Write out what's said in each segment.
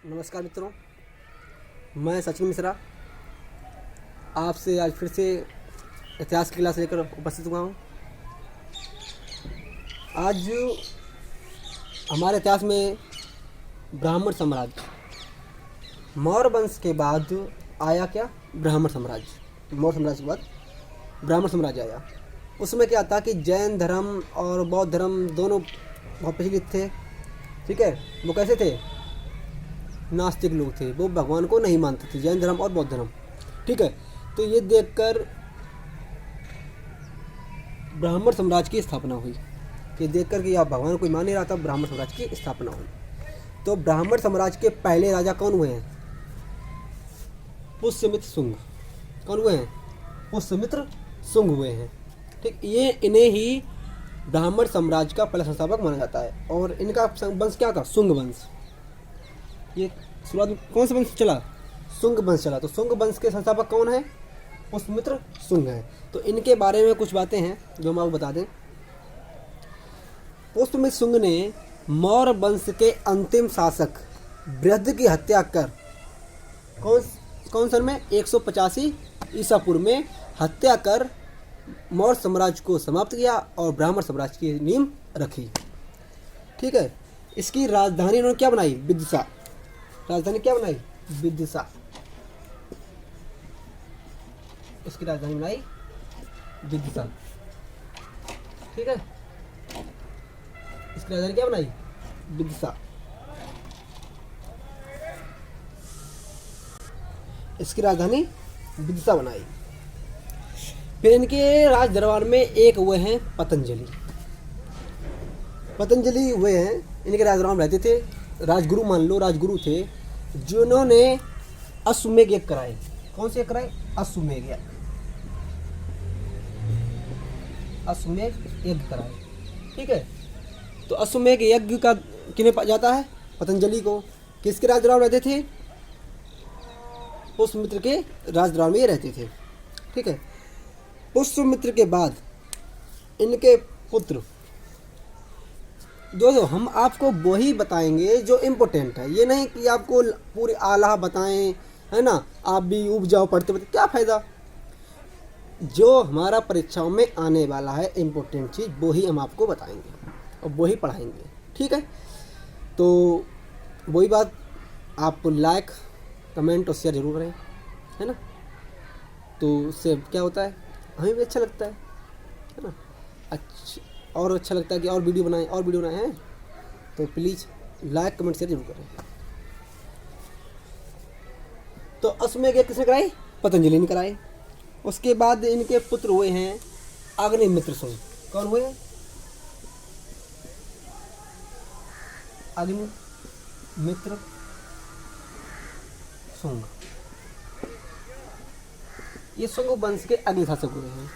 नमस्कार मित्रों, मैं सचिन मिश्रा आपसे आज फिर से इतिहास की क्लास लेकर उपस्थित हुआ हूँ। आज हमारे इतिहास में ब्राह्मण साम्राज्य, मौर्य वंश के बाद आया क्या? ब्राह्मण साम्राज्य। मौर्य साम्राज्य के बाद ब्राह्मण साम्राज्य आया। उसमें क्या था कि जैन धर्म और बौद्ध धर्म दोनों बहुत प्रचलित थे। ठीक है, वो कैसे थे? नास्तिक लोग थे, वो भगवान को नहीं मानते थे, जैन धर्म और बौद्ध धर्म। ठीक है, तो ये देखकर ब्राह्मण साम्राज्य की स्थापना हुई। कि देखकर कि आप भगवान को मान नहीं रहा था, ब्राह्मण साम्राज्य की स्थापना हुई। तो ब्राह्मण साम्राज्य के पहले राजा कौन हुए हैं? पुष्यमित्र शुंग। कौन हुए हैं? पुष्यमित्र शुंग हुए हैं। ठीक, ये इन्हें ही ब्राह्मण साम्राज्य का पहला संस्थापक माना जाता है। और इनका वंश क्या था? शुंग वंश। ये शुरुआत में कौन सा वंश चला? शुंग वंश चला। तो शुंग वंश के संस्थापक कौन है? पुष्यमित्र शुंग है। तो इनके बारे में कुछ बातें हैं जो हम आपको बता दें। पुष्यमित्र शुंग ने मौर्य वंश के अंतिम शासक बृहद की हत्या कर कौन सन में 185 ईसा पूर्व में हत्या कर मौर्य साम्राज्य को समाप्त किया और ब्राह्मण साम्राज्य की नींव रखी। ठीक है, इसकी राजधानी इन्होंने क्या बनाई? विदिशा। राजधानी क्या बनाई? विदिशा। इसकी राजधानी बनाई विदिशा। ठीक है, इसकी राजधानी क्या बनाई? विदिशा। इसकी राजधानी विदिशा बनाई। फिर इनके राज दरबार में एक हुए हैं पतंजलि। पतंजलि हुए हैं, इनके राज दरबार में रहते थे। राजगुरु मान लो, राजगुरु थे जिन्होंने अश्वमेध यज्ञ कराए। कौन से कराए? अश्वमेध यज्ञ। अश्वमेध यज्ञ कराए। ठीक है, तो अश्वमेध यज्ञ का किन्हें जाता है? पतंजलि को। किसके राज दरबार में रहते थे? पुष्यमित्र के राज दरबार में ये रहते थे। ठीक है, पुष्यमित्र के बाद इनके पुत्र, दोस्तों हम आपको वही बताएंगे जो इम्पोर्टेंट है। ये नहीं कि आपको पूरी आला बताएं, है ना, आप भी उब जाओ पढ़ते पढ़ते, क्या फ़ायदा। जो हमारा परीक्षाओं में आने वाला है इम्पोर्टेंट चीज़, वो ही हम आपको बताएंगे और वही पढ़ाएंगे। ठीक है, तो वही बात, आप लाइक कमेंट और शेयर जरूर करें, है ना। तो उससे क्या होता है, हमें भी अच्छा लगता है ना। अच्छा, और अच्छा लगता है कि और वीडियो बनाए हैं, तो प्लीज़ लाइक कमेंट शेयर जरूर करें। तो अश्वमेध यज्ञ किसने कराई? पतंजलि ने कराई। उसके बाद इनके पुत्र हुए हैं अग्निमित्र शुंग। कौन हुए? अग्निमित्र शुंग। ये शुंग वंश के अग्नि शासक हुए हैं।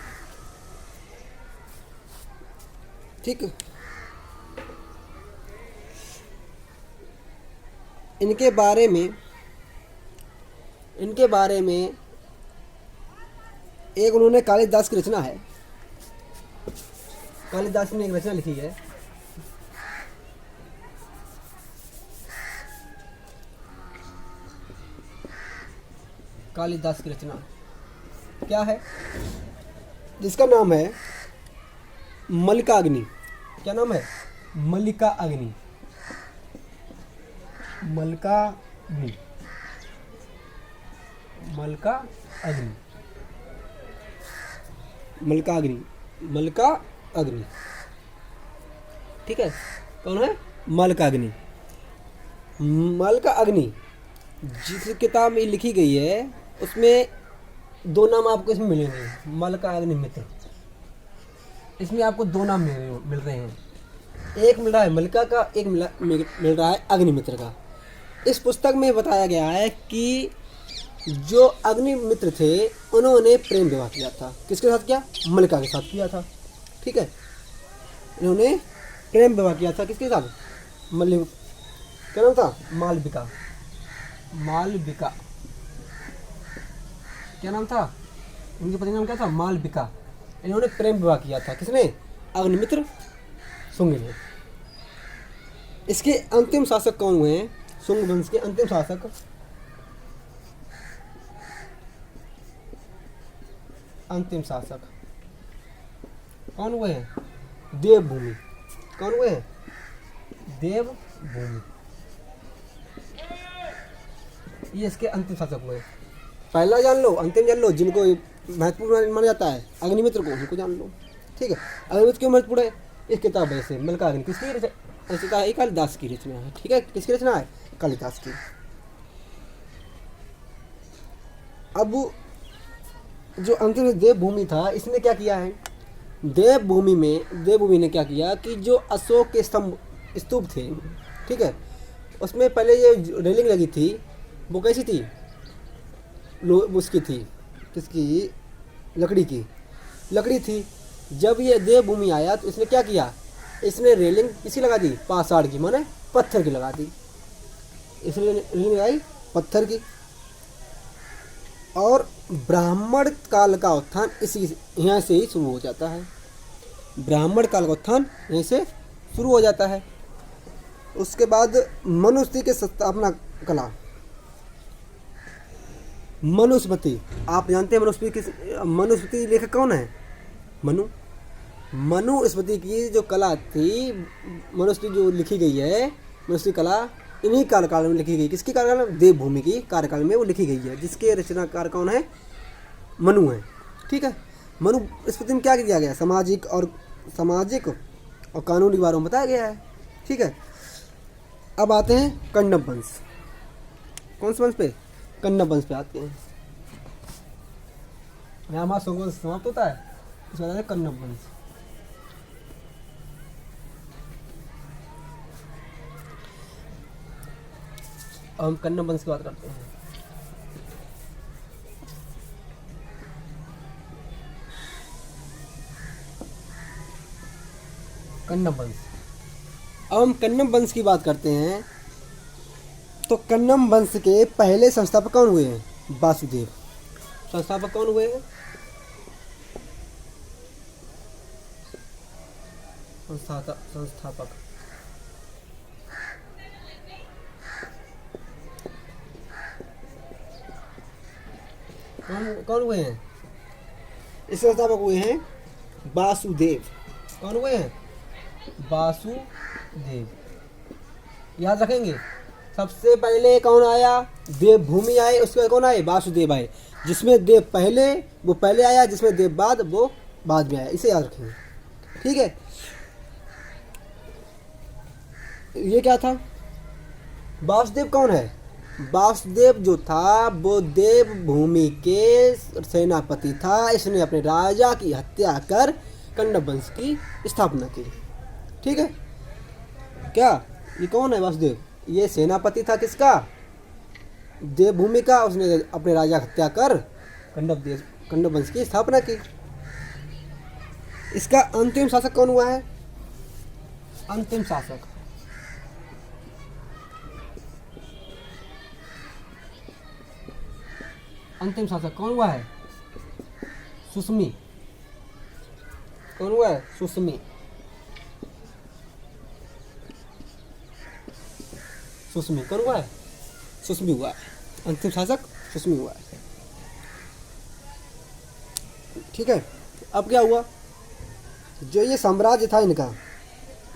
ठीक, इनके बारे में एक उन्होंने कालिदास की रचना है। कालिदास ने एक रचना लिखी है, कालिदास की रचना क्या है? जिसका नाम है मल्लिकाग्नि। क्या नाम है? मल्लिकाग्नि। मल्लिकाग्नि। मल्लिकाग्नि। मल्लिकाग्नि। मल्लिकाग्नि। ठीक है, कौन है? मल्लिकाग्नि। मल्लिकाग्नि जिस किताब में लिखी गई है उसमें दो नाम आपको इसमें मिलेंगे, मल्लिकाग्नि मित्र। इसमें आपको दो नाम मिल रहे हैं। एक मिल रहा है मल्लिका का, एक मिल रहा है अग्निमित्र का। इस पुस्तक में बताया गया है कि जो अग्निमित्र थे उन्होंने प्रेम विवाह किया था। किसके साथ किया? मल्लिका के साथ किया था। ठीक है, इन्होंने प्रेम विवाह किया था। किसके साथ? क्या नाम था? मालविका। मालविका। क्या नाम था? उनके पति नाम क्या था? मालविका। इन्होंने प्रेम विवाह किया था। किसने? अग्निमित्र शुंग ने। इसके अंतिम शासक कौन हुए हैं? शुंग वंश के अंतिम शासक, अंतिम शासक कौन हुए हैं? देवभूमि। कौन हुए हैं? देवभूमि। ये इसके अंतिम शासक हुए। पहला जान लो, अंतिम जान लो, जिनको महत्वपूर्ण माना जाता है अग्निमित्र को, उनको जान लो। ठीक है, अग्निमित्र क्यों महत्वपूर्ण है? इस किताब है से मल्लिकार्जुन किसकी रचना है? कालिदास की रचना है। ठीक है, किसकी रचना है? कालिदास की। अब जो अंतिम देवभूमि था, इसने क्या किया है? देवभूमि ने क्या किया कि जो अशोक के स्तूप थे, ठीक है, उसमें पहले ये रेलिंग लगी थी, वो कैसी थी? उसकी थी, किसकी? लकड़ी थी। जब ये देवभूमि आया तो इसने क्या किया? इसने रेलिंग किसी लगा दी? पाषाण की, माने पत्थर की लगा दी। इसने रेलिंग लगाई पत्थर की। और ब्राह्मण काल का उत्थान इसी यहाँ से ही शुरू हो जाता है। ब्राह्मण काल का उत्थान यहीं से शुरू हो जाता है। उसके बाद मनुस्मृति के स्थापना कला। मनुस्मृति, आप जानते हैं मनुस्मृति लेखक कौन है? मनुस्मृति की जो कला थी, मनुस्मृति जो लिखी गई है, मनुस्मृति कला इन्हीं कार्यकाल में लिखी गई। किसकी कार्यकाल में? देवभूमि की कार्यकाल में वो लिखी गई है, जिसके रचनाकार कौन है? मनु है। ठीक है, मनुस्मृति में क्या किया गया? सामाजिक और कानूनी के बारे में बताया गया है। ठीक है, अब आते हैं कण्व वंश। कौन से वंश पे? कण्व वंश पे आते हैं। यहाँ हमारा शुंग वंश समाप्त होता है, इसके बाद कण्व वंश। अब हम कण्व वंश की बात करते हैं। कण्व वंश, अब हम कण्व वंश की बात करते हैं। तो कण्व वंश के पहले संस्थापक कौन हुए हैं? वासुदेव। संस्थापक कौन हुए हैं? संस्थापक कौन हुए हैं? इस संस्थापक हुए हैं वासुदेव। कौन हुए हैं? वासुदेव। याद रखेंगे, सबसे पहले कौन आया? देवभूमि आए, उसके बाद कौन आए? वासुदेव आए। जिसमें देव पहले, वो पहले आया, जिसमें देव बाद, वो बाद में आया। इसे याद रखेंगे। ठीक है, ये क्या था? वासुदेव कौन है? वासुदेव जो था वो देवभूमि के सेनापति था। इसने अपने राजा की हत्या कर कण्व वंश की स्थापना की। ठीक है, क्या ये कौन है? वासुदेव। ये सेनापति था किसका? देवभूमि का। उसने अपने राजा की हत्या कर कण्व वंश की स्थापना की। इसका अंतिम शासक कौन हुआ है? अंतिम शासक कौन हुआ है? सुसमी। कौन हुआ है? सुसमी कौन हुआ है? सुसमी हुआ है। अंतिम शासक सुसमी हुआ है। ठीक है, अब क्या हुआ? जो ये साम्राज्य था इनका,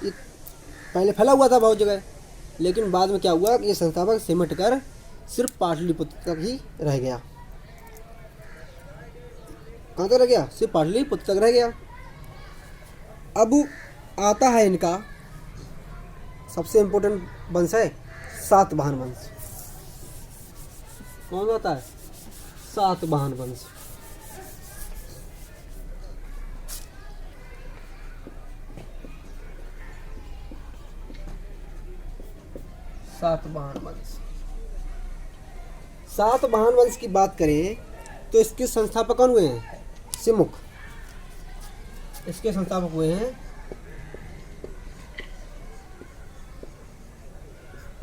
ये पहले फैला हुआ था बहुत जगह, लेकिन बाद में क्या हुआ कि ये संस्थापक सिमट कर सिर्फ पाटलिपुत्र तक ही रह गया। कहाँ तक रह गया? सिर्फ पाटलिपुत्र तक रह गया। अब आता है इनका सबसे इम्पोर्टेंट वंश है सातवाहन वंश। कौन आता है? सातवाहन वंश। सातवाहन वंश की बात करें तो इसके संस्थापक कौन हुए हैं? सिमुक। इसके संस्थापक हुए हैं,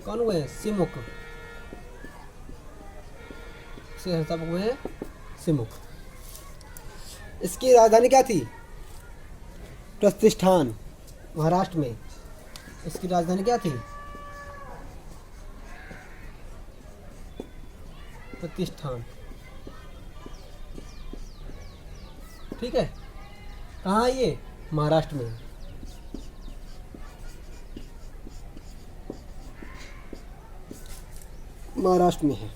कौन हुए हैं? सिमुक। इसके संस्थापक हुए हैं सिमुक। इसकी राजधानी क्या थी? प्रतिष्ठान, महाराष्ट्र में। इसकी राजधानी क्या थी? प्रतिष्ठान। ठीक है, कहाँ है ये? महाराष्ट्र में है। महाराष्ट्र में है।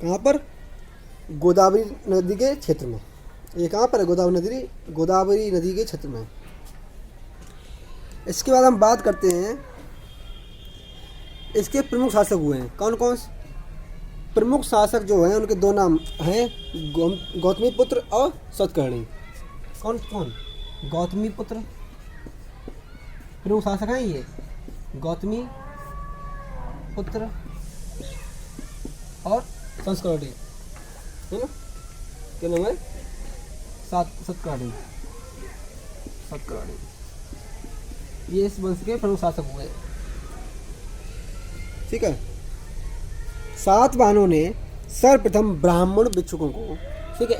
कहाँ पर? गोदावरी नदी के क्षेत्र में। ये कहाँ पर है? गोदावरी नदी के क्षेत्र में। इसके बाद हम बात करते हैं, इसके प्रमुख शासक हुए हैं कौन कौन से? प्रमुख शासक जो हैं उनके दो नाम हैं, गौतमीपुत्र और सतकर्णी। कौन कौन? गौतमीपुत्र प्रमुख शासक हैं ये, गौतमी पुत्र और संस्कर्णी, है ना? क्या नाम है? सतकर्णी। ये इस वंश के प्रमुख शासक हुए। ठीक है। सातवाहनों ने सर्वप्रथम ब्राह्मण भिक्षुकों को, ठीक है,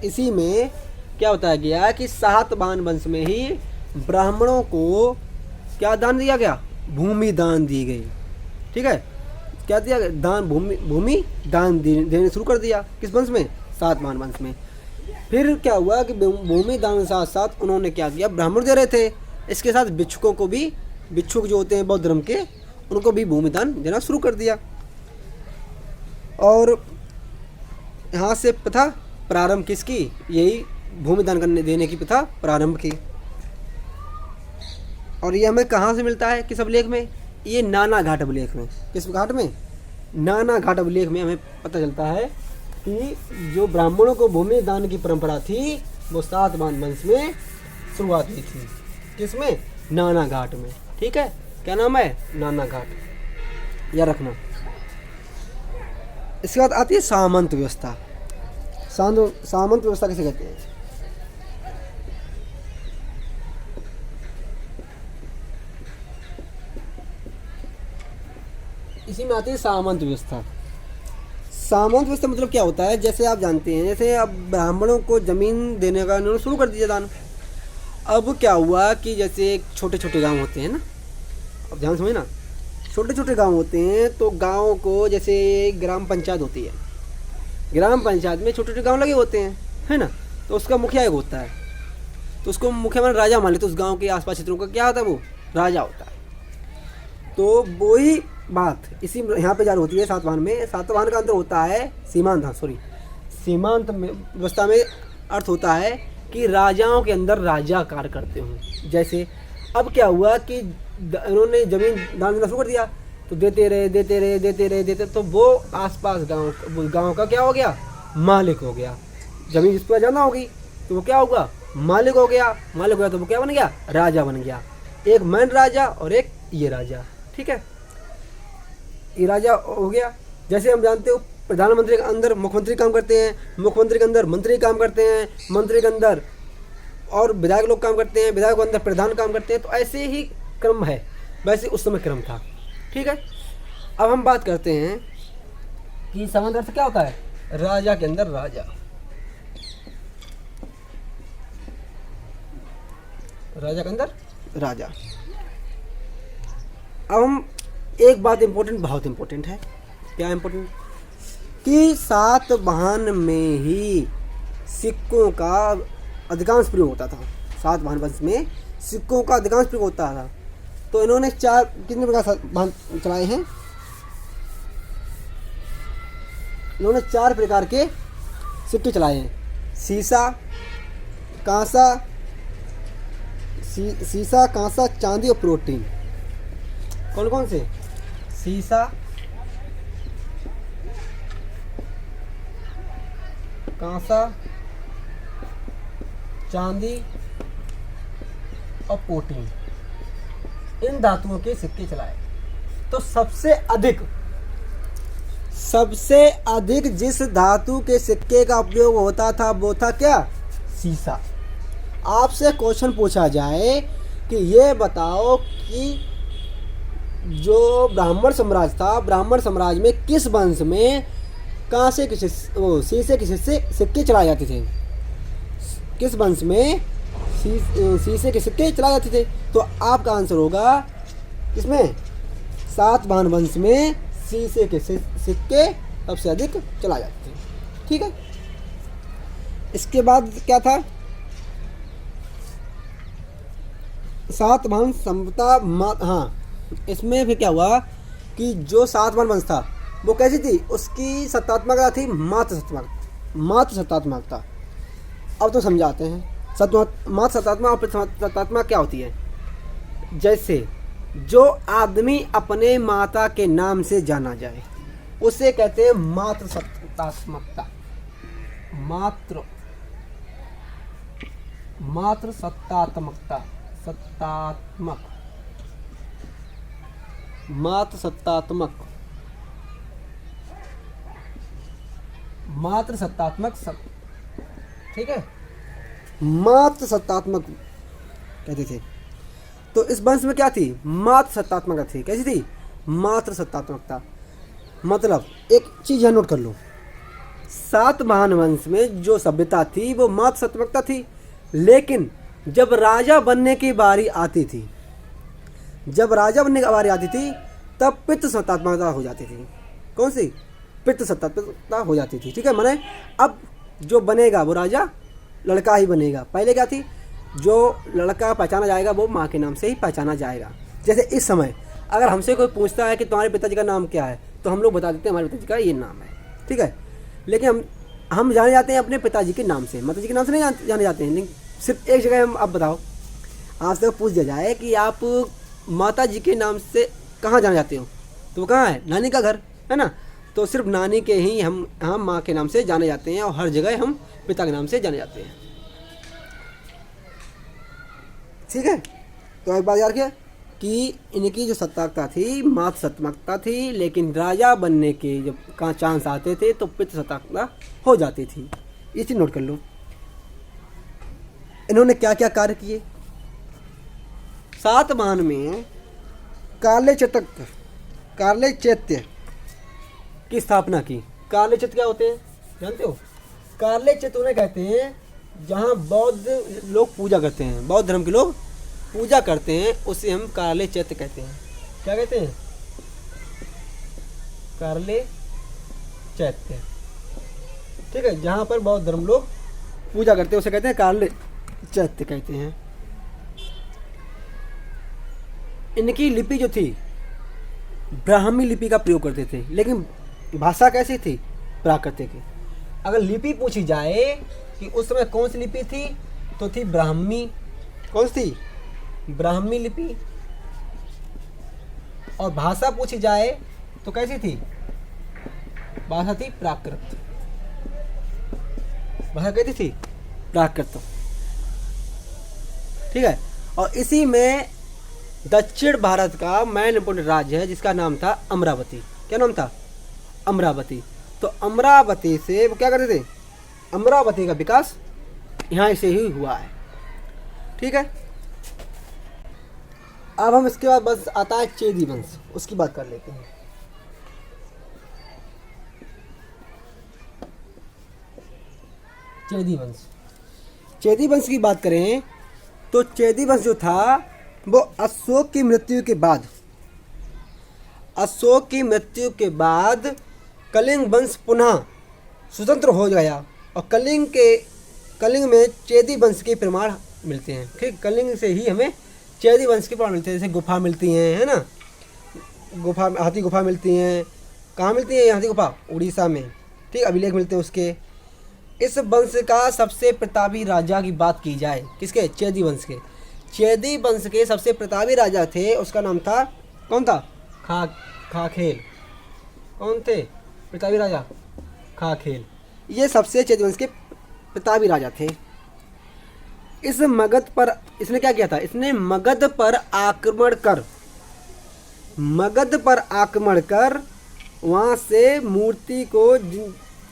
इसी में क्या बताया गया कि सातवाहन वंश में ही ब्राह्मणों को क्या दान दिया गया? भूमि दान दी गई। ठीक है, क्या दिया गया? दान, भूमि दान देने शुरू कर दिया। किस वंश में? सातवाहन वंश में। फिर क्या हुआ कि भूमि दान के साथ साथ उन्होंने क्या किया? ब्राह्मण दे रहे थे, इसके साथ भिक्षुकों को भी, भिक्षुक जो होते हैं बौद्ध धर्म के, उनको भी भूमि दान देना शुरू कर दिया। और यहाँ से प्रथा प्रारंभ किसकी? यही भूमि दान करने देने की प्रथा प्रारंभ की। और ये हमें कहाँ से मिलता है? किस अभिलेख में? ये नाना घाट अभिलेख में। किस घाट में? नाना घाट अभिलेख में हमें पता चलता है कि जो ब्राह्मणों को भूमि दान की परंपरा थी वो सातवाहन वंश में शुरुआत हुई थी। किसमें? नाना घाट में। ठीक है, क्या नाम है? नाना घाट, याद रखना। इसके बाद आती है सामंत व्यवस्था। सामंत व्यवस्था किसे कहते हैं? इसी में आती है सामंत व्यवस्था। सामंत व्यवस्था मतलब क्या होता है? जैसे आप जानते हैं, जैसे अब ब्राह्मणों को जमीन देने का उन्होंने शुरू कर दिया दान। अब क्या हुआ कि जैसे छोटे छोटे गांव होते हैं ना, अब ध्यान समझ ना, छोटे छोटे गांव होते हैं तो गांव को, जैसे ग्राम पंचायत होती है, ग्राम पंचायत में छोटे छोटे गांव लगे होते हैं, है ना? तो उसका मुखिया एक होता है, तो उसको मुखिया मान राजा मान लेते, उस गांव के आसपास क्षेत्रों का क्या होता है? वो राजा होता है। तो वही बात इसी यहाँ पे जारी होती है सातवाहन में। सातवाहन का अंतर होता है सीमांत में व्यवस्था में अर्थ होता है कि राजाओं के अंदर राजा कार्य करते हों। जैसे अब क्या हुआ कि उन्होंने जमीन दान देना शुरू कर दिया, तो देते रहे, तो वो आसपास गांव का क्या हो गया? मालिक हो गया। जमीन जिस पर जाना होगी तो वो क्या होगा? मालिक हो गया। तो वो क्या बन गया? राजा बन गया। एक मैन राजा और एक ये राजा। ठीक है, ये राजा हो गया। जैसे हम जानते हो प्रधानमंत्री के अंदर मुख्यमंत्री काम करते हैं, मुख्यमंत्री के अंदर मंत्री काम करते हैं, मंत्री के अंदर और विधायक लोग काम करते हैं, विधायक के अंदर प्रधान काम करते हैं। तो ऐसे ही क्रम है, वैसे उस समय क्रम था। ठीक है, अब हम बात करते हैं कि सामंत अर्थ क्या होता है? राजा के अंदर राजा, राजा के अंदर राजा। अब हम एक बात इम्पोर्टेंट, बहुत इम्पोर्टेंट है। क्या इम्पोर्टेंट? कि सातवाहन में ही सिक्कों का अधिकांश प्रयोग होता था। सातवाहन वंश में सिक्कों का अधिकांश प्रयोग होता था। तो इन्होंने कितने प्रकार वाहन चलाए हैं? इन्होंने 4 प्रकार के सिक्के चलाए हैं। सीसा, कांसा, चांदी और प्रोटीन। कौन कौन से? सीसा, कांसा, चांदी और प्रोटीन, इन धातुओं के सिक्के चलाए। तो सबसे अधिक जिस धातु के सिक्के का उपयोग होता था वो था क्या? सीसा। आपसे क्वेश्चन पूछा जाए कि ये बताओ कि जो ब्राह्मण साम्राज्य था, ब्राह्मण साम्राज्य में किस वंश में कांसे के शीशे के सिक्के चलाए जाते थे? किस वंश में शीशे के सिक्के चलाए जाते थे? तो आपका आंसर होगा किसमें? सातवाहन वंश में शीशे के सिक्के सबसे अधिक चला जाते थे। ठीक है, इसके बाद क्या था, सातवाहन संपदा हाँ, इसमें फिर क्या हुआ कि जो सातवाहन वंश था वो कैसी थी, उसकी सत्तात्मकता थी मात्र सत्तात्मकता। अब तो समझाते हैं मात्र सत्तात्मक और सत्तात्मक क्या होती है। जैसे जो आदमी अपने माता के नाम से जाना जाए उसे कहते हैं मात्र सत्तात्मकता। मात्र सत्तात्मकता, मात्र सत्तात्मक ठीक है, मात्र सत्तात्मक कहते थे। तो इस वंश में क्या थी, मात्र सत्तात्मकता थी। कैसी थी, मात्र सत्तात्मकता। मतलब एक चीज यहाँ नोट कर लो, सातवाहन वंश में जो सभ्यता थी वो मात्र सत्तात्मकता थी, लेकिन जब राजा बनने की बारी आती थी तब पितृ सत्तात्मकता हो जाती थी। कौन सी, पितृ सत्तात्मकता हो जाती थी। ठीक है, माने अब जो बनेगा वो राजा लड़का ही बनेगा। पहले क्या थी, जो लड़का पहचाना जाएगा वो माँ के नाम से ही पहचाना जाएगा। जैसे इस समय अगर हमसे कोई पूछता है कि तुम्हारे पिताजी का नाम क्या है, तो हम लोग बता देते हैं हमारे पिताजी का ये नाम है। ठीक है, लेकिन हम जाने जाते हैं अपने पिताजी के नाम से, माता जी के नाम से नहीं जाने जाते हैं। लेकिन सिर्फ एक जगह हम, आप बताओ, आज तक पूछ दिया जाए कि आप माता जी के नाम से कहाँ जाने जाते हो, तो वो कहाँ है, नानी का घर है ना। तो सिर्फ नानी के ही हम माँ के नाम से जाने जाते हैं, और हर जगह हम पिता के नाम से जाने जाते हैं। ठीक है, तो एक बात याद किया कि इनकी जो सत्तात्मकता थी मात्र सत्तात्मकता थी, लेकिन राजा बनने के जब कहाँ चांस आते थे तो पितृ सत्तात्मकता हो जाती थी। ये चीज़ नोट कर लो। इन्होंने क्या क्या कार्य किए। सातवाहन में कार्ले चैत्य की स्थापना की। कार्ले चैत्य क्या होते हैं जानते हो, कार्ले चैत्य उन्हें कहते हैं जहाँ बौद्ध लोग पूजा करते हैं, बौद्ध धर्म के लोग पूजा करते हैं, उसे हम कार्ले चैत्य कहते हैं। क्या कहते हैं, कार्ले चैत्य। ठीक है, जहाँ पर बौद्ध धर्म लोग पूजा करते हैं उसे कहते हैं कार्ले चैत्य कहते हैं। इनकी लिपि जो थी ब्राह्मी लिपि का प्रयोग करते थे, लेकिन भाषा कैसी थी, प्राकृतिक। अगर लिपि पूछी जाए कि उस समय कौन सी लिपि थी, तो थी ब्राह्मी। कौन सी थी, ब्राह्मी लिपि। और भाषा पूछी जाए तो कैसी थी, भाषा थी प्राकृत। भाषा कैसी थी, प्राकृत। ठीक है, और इसी में दक्षिण भारत का महत्वपूर्ण राज्य है जिसका नाम था अमरावती। क्या नाम था, अमरावती। तो अमरावती से वो क्या करते थे, अमरावती का विकास यहाँ से ही हुआ है। ठीक है, अब हम इसके बाद बस आता है चेदी वंश, उसकी बात कर लेते हैं। चेदी वंश की बात करें तो चेदी वंश जो था वो अशोक की मृत्यु के बाद कलिंग वंश पुनः स्वतंत्र हो गया, और कलिंग में चेदी वंश के प्रमाण मिलते हैं। ठीक, कलिंग से ही हमें चेदी वंश के प्रमाण मिलते हैं। जैसे गुफा मिलती हैं, है ना, हाथी गुफा मिलती हैं। कहाँ मिलती है हाथी गुफा, उड़ीसा में। ठीक, अभिलेख मिलते हैं उसके। इस वंश का सबसे प्रतापी राजा की बात की जाए, किसके, चेदी वंश के। चेदी वंश के सबसे प्रतापी राजा थे, उसका नाम था, कौन था, खाखेल। कौन थे प्रतापी राजा, खाखेल। ये सबसे चेदी वंश के प्रतापी राजा थे। इस मगध पर इसने क्या किया था, इसने मगध पर आक्रमण कर वहाँ से मूर्ति को,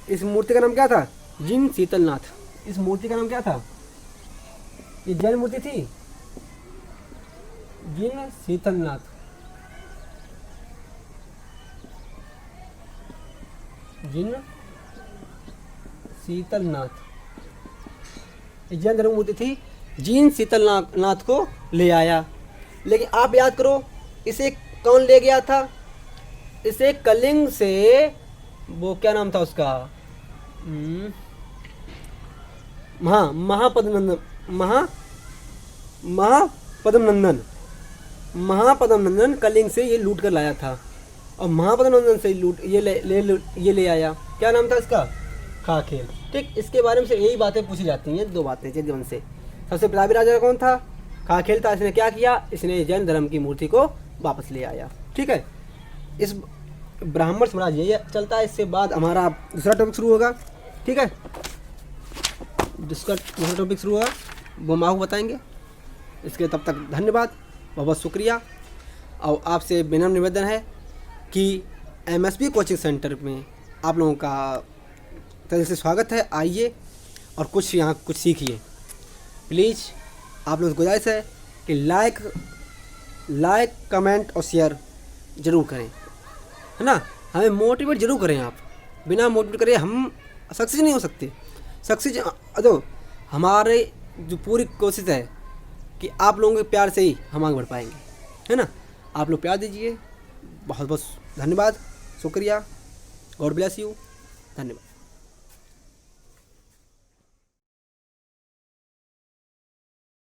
इस मूर्ति का नाम क्या था, जिन शीतलनाथ। इस मूर्ति का नाम क्या था, ये जैन मूर्ति थी, जिन शीतलनाथ। ये जैन धर्म मूर्ति थी, जिन शीतलनाथ को ले आया। लेकिन आप याद करो, इसे कौन ले गया था, इसे कलिंग से, वो क्या नाम था उसका, महापद्मनंदन, महापद्मनंदन, महापद्मनंदन कलिंग से ये लूट कर लाया था। और महापद्मनंदन से लूट ये ले आया, क्या नाम था इसका, खाखेल। ठीक, इसके बारे में से यही बातें पूछी जाती हैं, दो बातें चेतवन से। सबसे प्रतापी राजा कौन था, खाखेल था। इसने क्या किया, इसने जैन धर्म की मूर्ति को वापस ले आया। ठीक है, इस ब्राह्मण साम्राज्य ये चलता है। इसके बाद हमारा दूसरा टॉपिक शुरू होगा। ठीक है, जिसका दूसरा टॉपिक शुरू होगा वो हम आपको बताएंगे। इसके तब तक धन्यवाद, बहुत बहुत शुक्रिया। और आपसे विनम्र निवेदन है कि MSB कोचिंग सेंटर में आप लोगों का तरह से स्वागत है। आइए और कुछ यहाँ कुछ सीखिए। प्लीज़ आप लोगों से गुजारिश है कि लाइक कमेंट और शेयर ज़रूर करें, है ना। हमें मोटिवेट ज़रूर करें। आप बिना मोटिवेट करे हम सक्सेस नहीं हो सकते। सक्सेस तो हमारे जो पूरी कोशिश है कि आप लोगों के प्यार से ही हम आगे बढ़ पाएंगे, है ना। आप लोग प्यार दीजिए। बहुत बहुत धन्यवाद, शुक्रिया। God bless you. धन्यवाद।